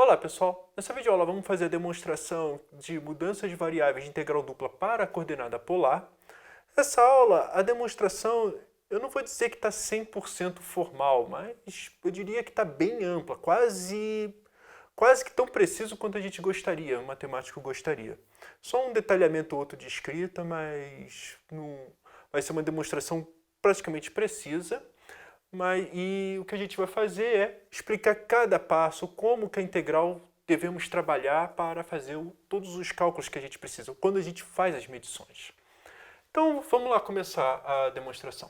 Olá pessoal, nessa videoaula vamos fazer a demonstração de mudança de variáveis de integral dupla para a coordenada polar. Essa aula, a demonstração, eu não vou dizer que está 100% formal, mas eu diria que está bem ampla, quase que tão preciso quanto a gente gostaria, o matemático gostaria. Só um detalhamento ou outro de escrita, mas não, vai ser uma demonstração praticamente precisa. E o que a gente vai fazer é explicar cada passo, como que a integral devemos trabalhar para fazer todos os cálculos que a gente precisa, quando a gente faz as medições. Então, vamos lá começar a demonstração.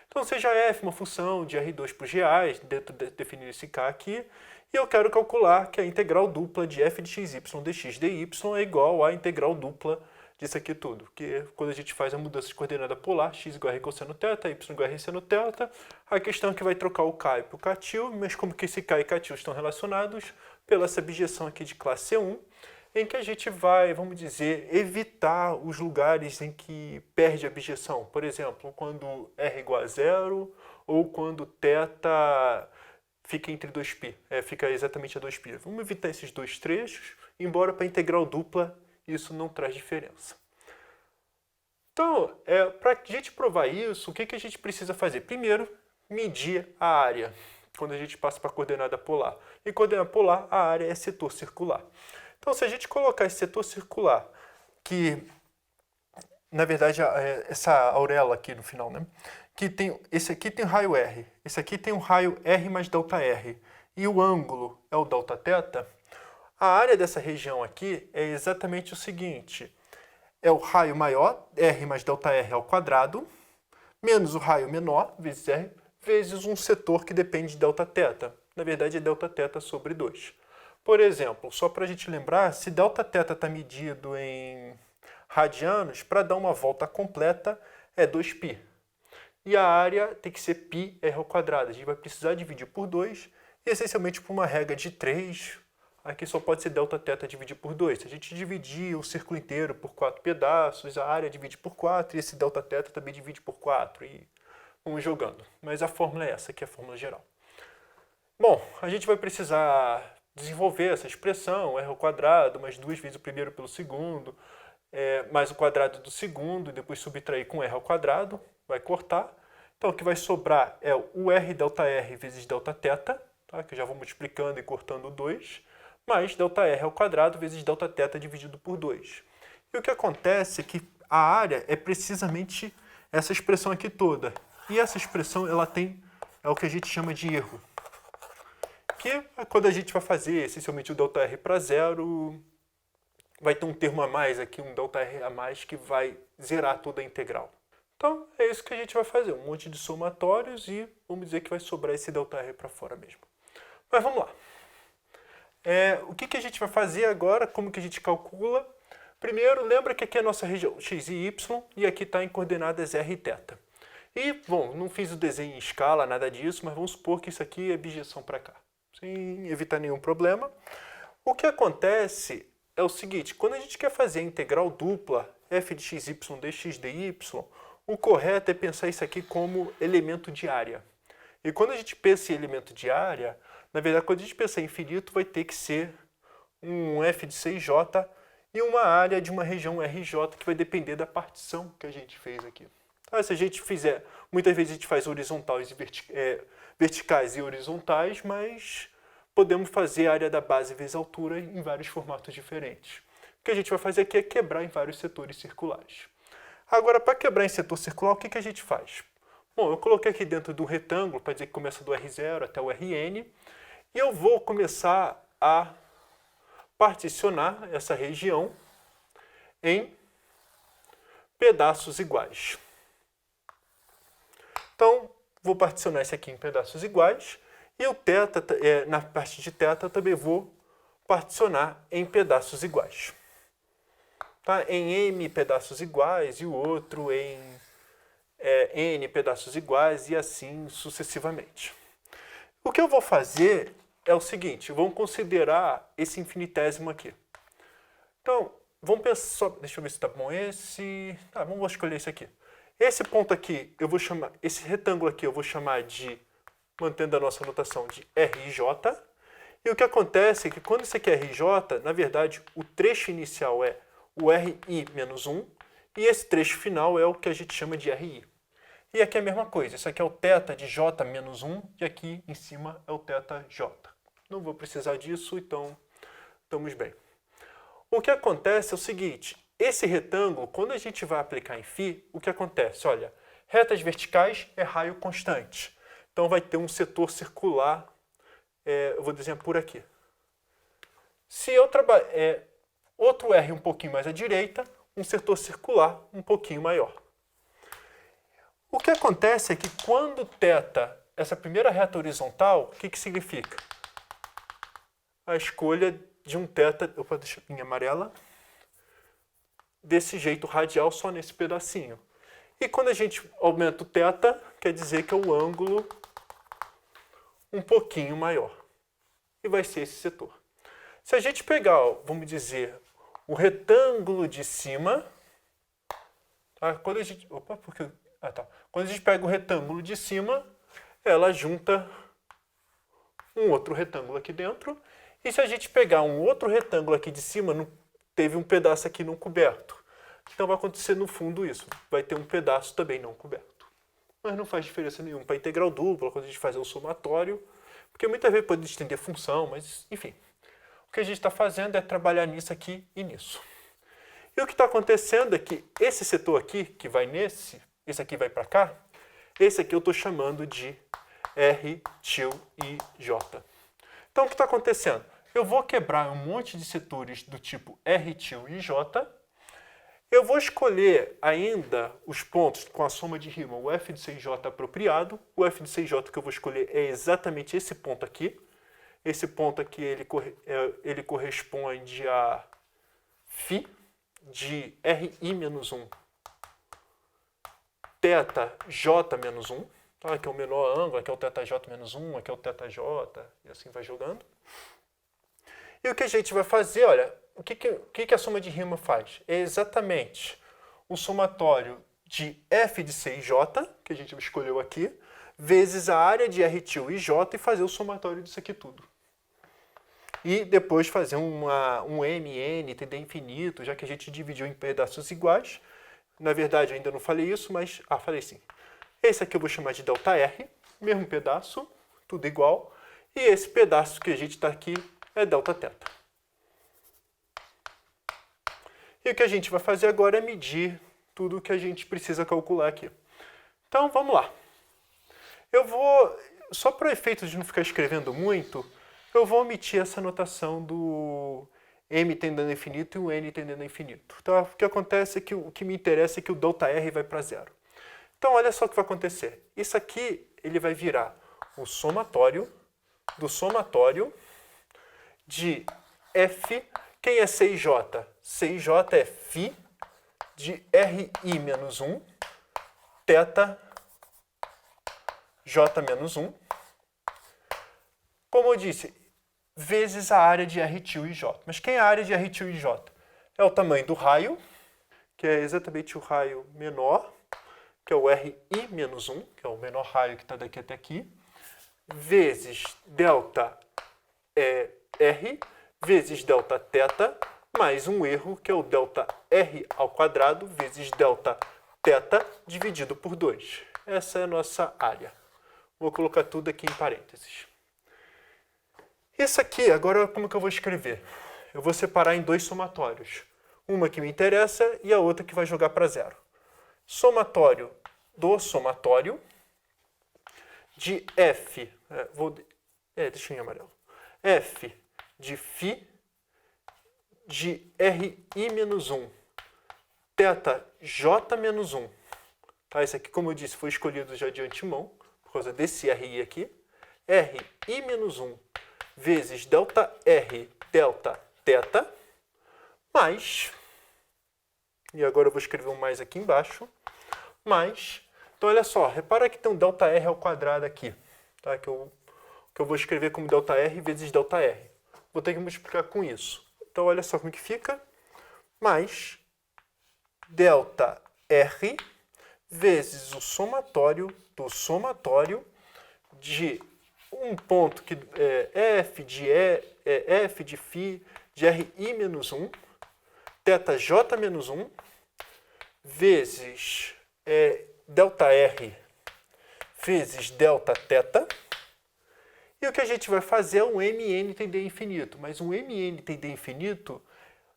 Então, seja f uma função de R2 por GA, dentro de definir esse K aqui, e eu quero calcular que a integral dupla de f de xy dx dy é igual à integral dupla disso aqui tudo, que quando a gente faz a mudança de coordenada polar, x igual a r cosseno θ, y igual a r seno θ, a questão é que vai trocar o K para o Ktil, mas como que esse K e Ktil estão relacionados? Pela essa objeção aqui de classe C1, em que a gente vai, vamos dizer, evitar os lugares em que perde a objeção. Por exemplo, quando r igual a zero, ou quando θ fica entre 2π, fica exatamente a 2π. Vamos evitar esses dois trechos, embora para a integral dupla isso não traz diferença. Então, para a gente provar isso, o que a gente precisa fazer? Primeiro, medir a área, quando a gente passa para a coordenada polar. E coordenada polar, a área é setor circular. Então, se a gente colocar esse setor circular, que, na verdade, essa auréola aqui no final, né? Que tem, esse aqui tem o raio R, esse aqui tem o raio R mais ΔR, e o ângulo é o Δθ, a área dessa região aqui é exatamente o seguinte, é o raio maior, R mais ΔR ao quadrado, menos o raio menor, vezes R, vezes um setor que depende de Δθ. Na verdade, é Δθ sobre 2. Por exemplo, só para a gente lembrar, se Δθ está medido em radianos, para dar uma volta completa é 2π. E a área tem que ser πr ao quadrado. A gente vai precisar dividir por 2, e essencialmente por uma regra de 3, aqui só pode ser Δθ dividir por 2. Se a gente dividir o círculo inteiro por 4 pedaços, a área divide por 4 e esse Δθ também divide por 4. E vamos jogando. Mas a fórmula é essa, que é a fórmula geral. Bom, a gente vai precisar desenvolver essa expressão, r ao quadrado, mais 2 vezes o primeiro pelo segundo, mais o quadrado do segundo, e depois subtrair com r ao quadrado, vai cortar. Então o que vai sobrar é o r ΔR vezes Δθ, tá? Que eu já vou multiplicando e cortando 2, mais ΔR ao quadrado vezes Δθ dividido por 2. E o que acontece é que a área é precisamente essa expressão aqui toda. E essa expressão ela é o que a gente chama de erro. Que é quando a gente vai fazer essencialmente o ΔR para zero, vai ter um termo a mais aqui, um ΔR a mais, que vai zerar toda a integral. Então é isso que a gente vai fazer, um monte de somatórios e vamos dizer que vai sobrar esse ΔR para fora mesmo. Mas vamos lá. O que a gente vai fazer agora, como que a gente calcula? Primeiro, lembra que aqui é a nossa região x e y, e aqui está em coordenadas r e θ. E, bom, não fiz o desenho em escala, nada disso, mas vamos supor que isso aqui é bijeção para cá, sem evitar nenhum problema. O que acontece é o seguinte, quando a gente quer fazer a integral dupla f de xy dx dy, o correto é pensar isso aqui como elemento de área. E quando a gente pensa em elemento de área, na verdade, quando a gente pensar em infinito, vai ter que ser um f de 6j e uma área de uma região RJ que vai depender da partição que a gente fez aqui. Tá? Se a gente fizer, muitas vezes a gente faz horizontais e verticais e horizontais, mas podemos fazer a área da base vezes altura em vários formatos diferentes. O que a gente vai fazer aqui é quebrar em vários setores circulares. Agora, para quebrar em setor circular, o que a gente faz? Bom, eu coloquei aqui dentro do retângulo, para dizer que começa do R0 até o Rn, e eu vou começar a particionar essa região em pedaços iguais. Então, vou particionar isso aqui em pedaços iguais, e o θ, na parte de θ, eu também vou particionar em pedaços iguais. Tá? Em m pedaços iguais e o outro em n pedaços iguais e assim sucessivamente. O que eu vou fazer é o seguinte, vamos considerar esse infinitésimo aqui. Então, vamos pensar, deixa eu ver se está bom esse, vamos escolher esse aqui. Esse ponto aqui, eu vou chamar, esse retângulo aqui eu vou chamar de, mantendo a nossa notação, de RJ, E o que acontece é que quando isso aqui é RJ, na verdade, o trecho inicial é o RI menos 1, e esse trecho final é o que a gente chama de RI. E aqui é a mesma coisa, isso aqui é o θ de J menos 1, e aqui em cima é o θJ. Não vou precisar disso, então estamos bem. O que acontece é o seguinte, esse retângulo, quando a gente vai aplicar em φ, o que acontece? Olha, retas verticais é raio constante. Então vai ter um setor circular, eu vou desenhar por aqui. Se eu trabalhar outro R um pouquinho mais à direita, um setor circular um pouquinho maior. O que acontece é que quando θ, essa primeira reta horizontal, o que significa? A escolha de um θ, opa, deixa em amarela, desse jeito radial só nesse pedacinho. E quando a gente aumenta o θ, quer dizer que é o ângulo um pouquinho maior. E vai ser esse setor. Se a gente pegar, vamos dizer, o retângulo de cima, tá? Quando a gente, quando a gente pega o retângulo de cima, ela junta um outro retângulo aqui dentro. E se a gente pegar um outro retângulo aqui de cima, teve um pedaço aqui não coberto. Então vai acontecer no fundo isso. Vai ter um pedaço também não coberto. Mas não faz diferença nenhuma para integral dupla, quando a gente faz o somatório. Porque muitas vezes pode estender função, mas enfim. O que a gente está fazendo é trabalhar nisso aqui e nisso. E o que está acontecendo é que esse setor aqui, que vai nesse, esse aqui vai para cá, esse aqui eu estou chamando de R, til e J. Então o que está acontecendo? Eu vou quebrar um monte de setores do tipo R, til e J. Eu vou escolher ainda os pontos com a soma de Riemann, o F de CJ apropriado. O F de CJ que eu vou escolher é exatamente esse ponto aqui. Esse ponto aqui ele corresponde a φ de RI menos 1, θJ menos 1. Tá? Aqui é o menor ângulo, aqui é o θJ menos 1, aqui é o θJ, e assim vai jogando. E o que a gente vai fazer, olha, o que a soma de Riemann faz? É exatamente o somatório de F de C e J, que a gente escolheu aqui, vezes a área de R til e J e fazer o somatório disso aqui tudo. E depois fazer um MN, td infinito, já que a gente dividiu em pedaços iguais. Na verdade, eu ainda não falei isso, mas... falei sim. Esse aqui eu vou chamar de ΔR, mesmo pedaço, tudo igual. E esse pedaço que a gente está aqui é Δθ. E o que a gente vai fazer agora é medir tudo o que a gente precisa calcular aqui. Então, vamos lá. Eu vou, só para efeito de não ficar escrevendo muito, eu vou omitir essa notação do m tendendo a infinito e o n tendendo a infinito. Então, o que acontece é que o que me interessa é que o ΔR vai para zero. Então, olha só o que vai acontecer. Isso aqui ele vai virar o somatório do somatório de F. Quem é C e J? C e J é φ de RI menos 1, θJ menos 1. Como eu disse, vezes a área de R til e J. Mas quem é a área de R til e J? É o tamanho do raio, que é exatamente o raio menor, que é o RI menos 1, que é o menor raio que está daqui até aqui, vezes ΔR, vezes Δθ, mais um erro, que é o ΔR ao quadrado, vezes Δθ dividido por 2. Essa é a nossa área. Vou colocar tudo aqui em parênteses. Isso aqui, agora como que eu vou escrever? Eu vou separar em dois somatórios. Uma que me interessa e a outra que vai jogar para zero. Somatório do somatório de F, deixa em amarelo, F de φ de RI menos 1, θJ menos 1. Tá, esse aqui, como eu disse, foi escolhido já de antemão, por causa desse RI aqui. RI menos 1 vezes ΔR, Δθ, mais, e agora eu vou escrever um mais aqui embaixo, mais, então olha só, repara que tem um ΔR ao quadrado aqui, tá? que eu vou escrever como ΔR vezes ΔR. Vou ter que multiplicar com isso. Então olha só como que fica, mais ΔR vezes o somatório do somatório de um ponto que é f de φ de RI menos 1, θJ menos 1, vezes ΔR vezes Δθ. E o que a gente vai fazer é um MN tender a infinito. Mas um MN tender a infinito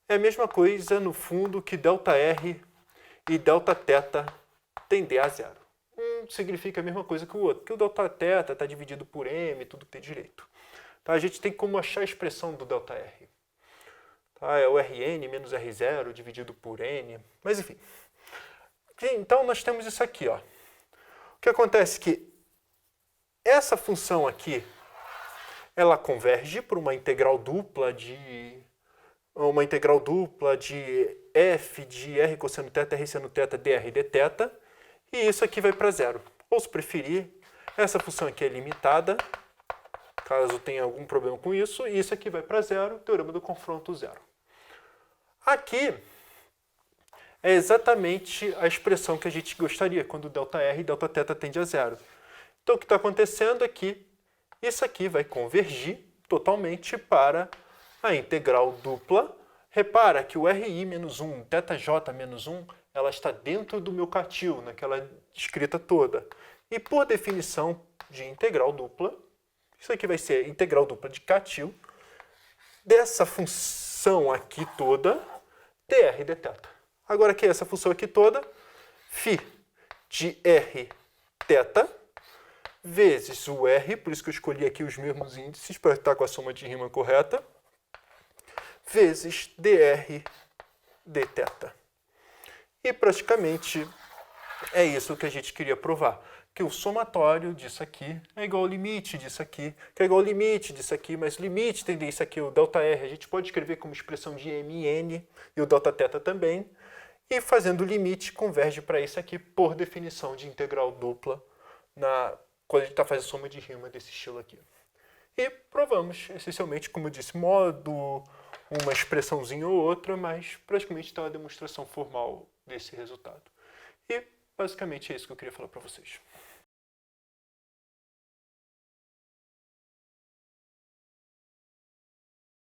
é a mesma coisa, no fundo, que ΔR e Δθ tender a zero. Um significa a mesma coisa que o outro, porque o Δθ está dividido por M, tudo que tem direito. Tá? A gente tem como achar a expressão do ΔR. Tá? É o Rn menos R0 dividido por N. Mas enfim. Então nós temos isso aqui. Ó. O que acontece é que essa função aqui, ela converge por uma integral dupla de f de r cosseno θ, r seno θ, dr dθ, e isso aqui vai para zero. Ou, se preferir, essa função aqui é limitada, caso tenha algum problema com isso, e isso aqui vai para zero, teorema do confronto zero. Aqui é exatamente a expressão que a gente gostaria, quando ΔR e Δθ tende a zero. Então, o que está acontecendo é que isso aqui vai convergir totalmente para a integral dupla. Repara que o RI menos 1, θJ menos 1, ela está dentro do meu catil, naquela escrita toda. E por definição de integral dupla, isso aqui vai ser integral dupla de catil dessa função aqui toda, dr dθ. Agora, que é essa função aqui toda? φ de r θ vezes o R, por isso que eu escolhi aqui os mesmos índices, para estar com a soma de rima correta, vezes dr dθ. E praticamente é isso que a gente queria provar, que o somatório disso aqui é igual ao limite disso aqui, que é igual ao limite disso aqui, mas o limite tem isso aqui, o ΔR, a gente pode escrever como expressão de MN e o Δθ também, e fazendo o limite converge para isso aqui por definição de integral dupla quando a gente está fazendo soma de rima desse estilo aqui. E provamos, essencialmente, como eu disse, modo uma expressãozinha ou outra, mas praticamente está uma demonstração formal desse resultado. E basicamente é isso que eu queria falar para vocês.